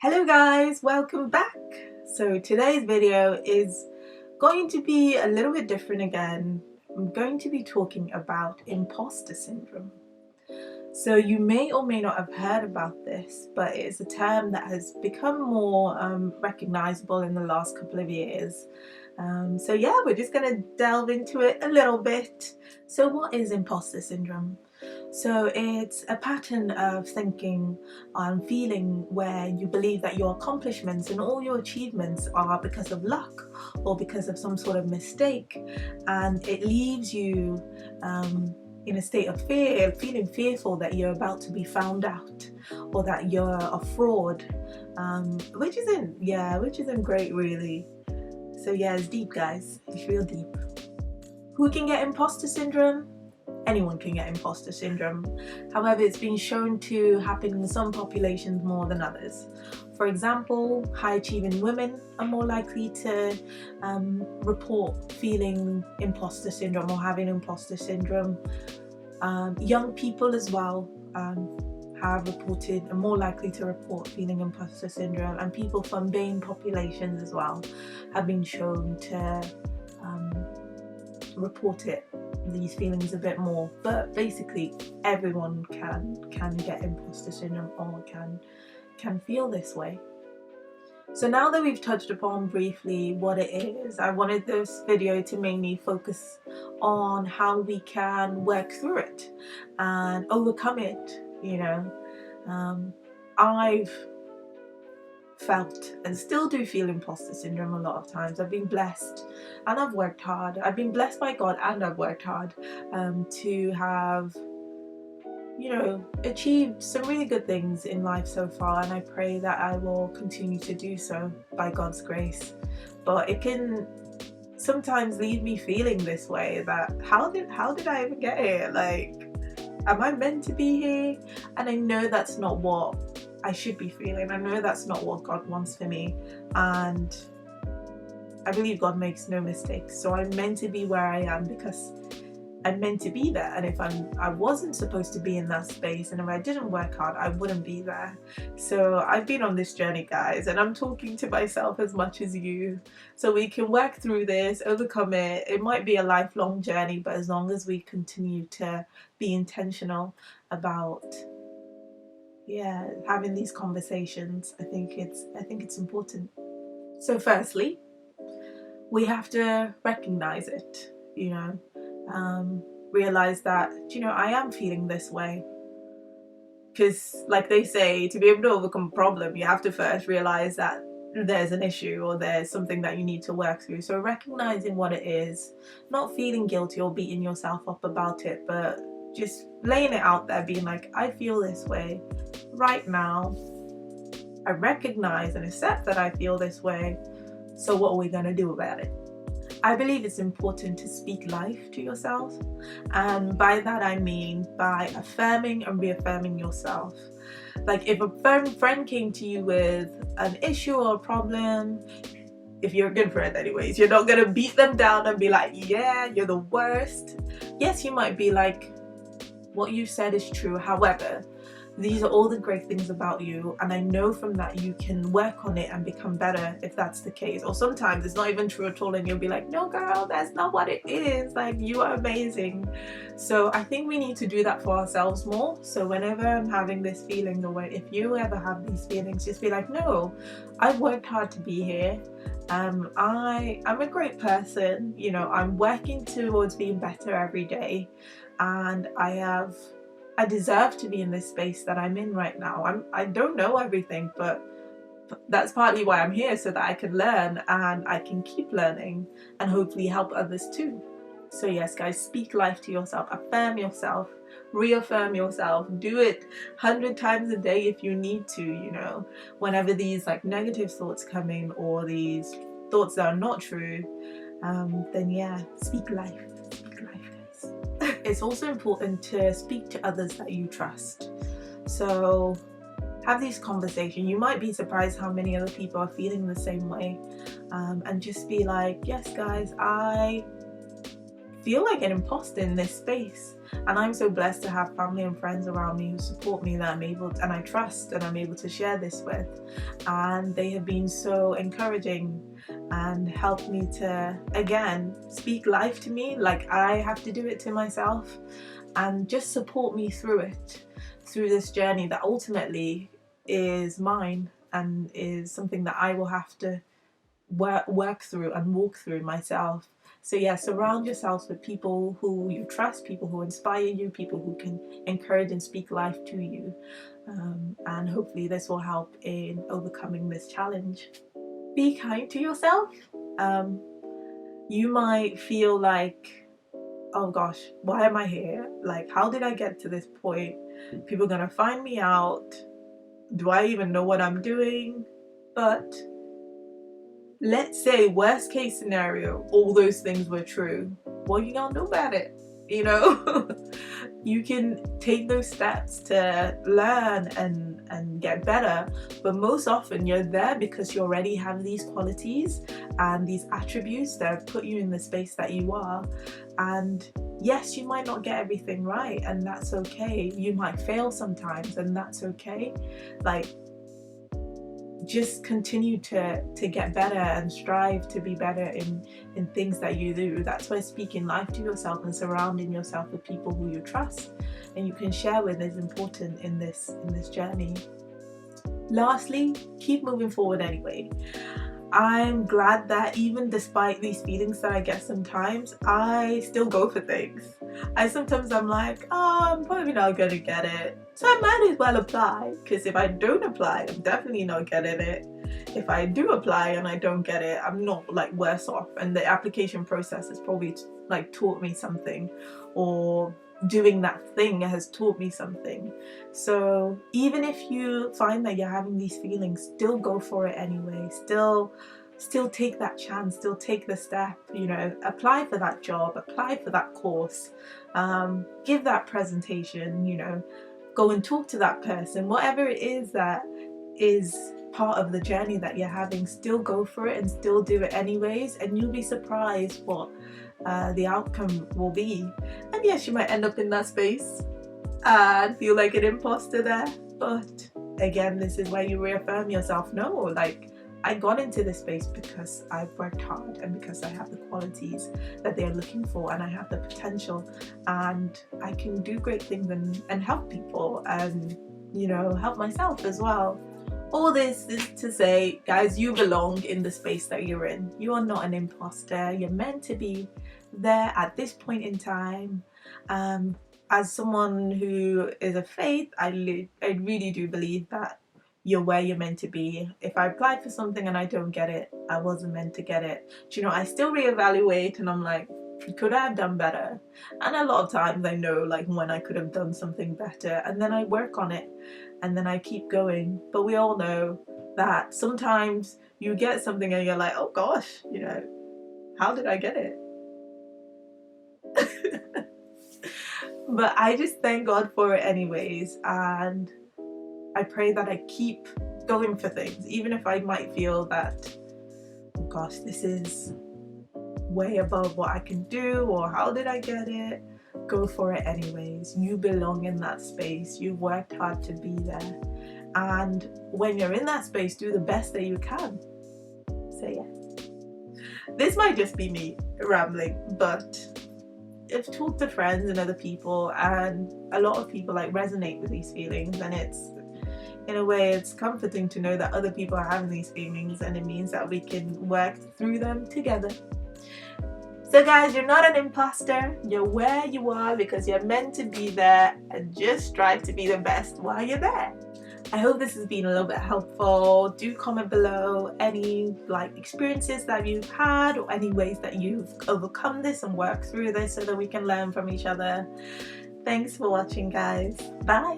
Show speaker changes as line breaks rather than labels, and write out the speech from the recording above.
Hello guys, welcome back. So today's video is going to be a little bit different again. I'm going to be talking about imposter syndrome. So you may or may not have heard about this, but it's a term that has become more recognizable in the last couple of years. So yeah, we're just going to delve into it a little bit. So what is imposter syndrome? So it's a pattern of thinking and feeling where you believe that your accomplishments and all your achievements are because of luck or because of some sort of mistake, and it leaves you in a state of fear, feeling fearful that you're about to be found out or that you're a fraud, which isn't great really. So yeah, it's deep guys, it's real deep. Who can get imposter syndrome? Anyone can get imposter syndrome. However, it's been shown to happen in some populations more than others. For example, high achieving women are more likely to report feeling imposter syndrome or having imposter syndrome. Young people as well have reported, are more likely to report feeling imposter syndrome, and people from BAME populations as well have been shown to report these feelings a bit more. But basically everyone can get imposter syndrome or can feel this way. So now that we've touched upon briefly what it is, I wanted this video to mainly focus on how we can work through it and overcome it. I've felt and still do feel imposter syndrome a lot of times. I've been blessed and I've worked hard. I've been blessed by God and I've worked hard to have achieved some really good things in life so far, and I pray that I will continue to do so by God's grace. But it can sometimes leave me feeling this way, that how did I even get here? Like, am I meant to be here? And I know that's not what I should be feeling. I know that's not what God wants for me, and I believe God makes no mistakes. So I'm meant to be where I am because I'm meant to be there, and if I wasn't supposed to be in that space and if I didn't work hard, I wouldn't be there. So I've been on this journey guys, and I'm talking to myself as much as you, so we can work through this, overcome it. It might be a lifelong journey, but as long as we continue to be intentional about having these conversations, I think it's important. So firstly, we have to recognize it, realize that I am feeling this way, because like they say, to be able to overcome a problem, you have to first realize that there's an issue or there's something that you need to work through. So recognizing what it is, not feeling guilty or beating yourself up about it, but just laying it out there, being like, I feel this way right now. I recognize and accept that I feel this way. So what are we going to do about it? I believe it's important to speak life to yourself, and by that I mean by affirming and reaffirming yourself. Like, if a friend came to you with an issue or a problem, if you're a good friend anyways, you're not gonna beat them down and be like, yeah, you're the worst. Yes, you might be like, what you said is true, however, these are all the great things about you, and I know from that you can work on it and become better if that's the case. Or sometimes it's not even true at all and you'll be like, no girl, that's not what it is, like, you are amazing. So I think we need to do that for ourselves more. So whenever I'm having this feeling, or if you ever have these feelings, just be like, no, I've worked hard to be here. I'm a great person, I'm working towards being better every day, and I deserve to be in this space that I'm in right now. I don't know everything, but that's partly why I'm here, so that I can learn and I can keep learning and hopefully help others too. So yes guys, speak life to yourself, affirm yourself, reaffirm yourself, do it 100 times a day if you need to, whenever these like negative thoughts come in or these thoughts that are not true, then yeah, speak life guys. It's also important to speak to others that you trust. So have these conversations. You might be surprised how many other people are feeling the same way, and just be like, yes guys, I feel like an imposter in this space. And I'm so blessed to have family and friends around me who support me, that I'm able to, and I trust and I'm able to share this with. And they have been so encouraging and helped me to, again, speak life to me like I have to do it to myself, and just support me through it, through this journey that ultimately is mine and is something that I will have to work through and walk through myself. So yeah, surround yourselves with people who you trust, people who inspire you, people who can encourage and speak life to you. And hopefully this will help in overcoming this challenge. Be kind to yourself. You might feel like, oh gosh, why am I here? Like, how did I get to this point? People are gonna find me out. Do I even know what I'm doing? But let's say worst case scenario, all those things were true. What are you gonna do about it? You know, you can take those steps to learn and get better, but most often you're there because you already have these qualities and these attributes that have put you in the space that you are. And yes, you might not get everything right, and that's okay. You might fail sometimes, and that's okay. Like, just continue to get better and strive to be better in things that you do. That's why speaking life to yourself and surrounding yourself with people who you trust and you can share with is important in this journey. Lastly, keep moving forward anyway. I'm glad that even despite these feelings that I get sometimes, I still go for things. I'm like, oh, I'm probably not gonna get it, so I might as well apply, because if I don't apply, I'm definitely not getting it. If I do apply and I don't get it, I'm not like worse off, and the application process has probably like taught me something, or doing that thing has taught me something. So even if you find that you're having these feelings, still go for it anyway. Still take that chance, still take the step, you know, apply for that job, apply for that course, give that presentation, you know, go and talk to that person, whatever it is that is part of the journey that you're having, still go for it and still do it anyways, and you'll be surprised what the outcome will be. And yes, you might end up in that space and feel like an imposter there, but again, this is where you reaffirm yourself. No, like, I got into this space because I've worked hard and because I have the qualities that they're looking for, and I have the potential, and I can do great things and help people, and, you know, help myself as well. All this is to say, guys, you belong in the space that you're in. You are not an imposter. You're meant to be there at this point in time. As someone who is of faith, I really do believe that you're where you're meant to be. If I applied for something and I don't get it, I wasn't meant to get it. Do you know, I still reevaluate and I'm like, could I have done better? And a lot of times I know like when I could have done something better, and then I work on it and then I keep going. But we all know that sometimes you get something and you're like, oh gosh, you know, how did I get it? But I just thank God for it anyways, and I pray that I keep going for things, even if I might feel that, oh gosh, this is way above what I can do, or how did I get it? Go for it anyways. You belong in that space. You've worked hard to be there, and when you're in that space, do the best that you can. So yeah, this might just be me rambling, but I've talked to friends and other people, and a lot of people like resonate with these feelings, and it's, in a way, it's comforting to know that other people are having these feelings, and it means that we can work through them together. So guys, you're not an imposter. You're where you are because you're meant to be there, and just strive to be the best while you're there. I hope this has been a little bit helpful. Do comment below any like experiences that you've had, or any ways that you've overcome this and worked through this, so that we can learn from each other. Thanks for watching, guys. Bye.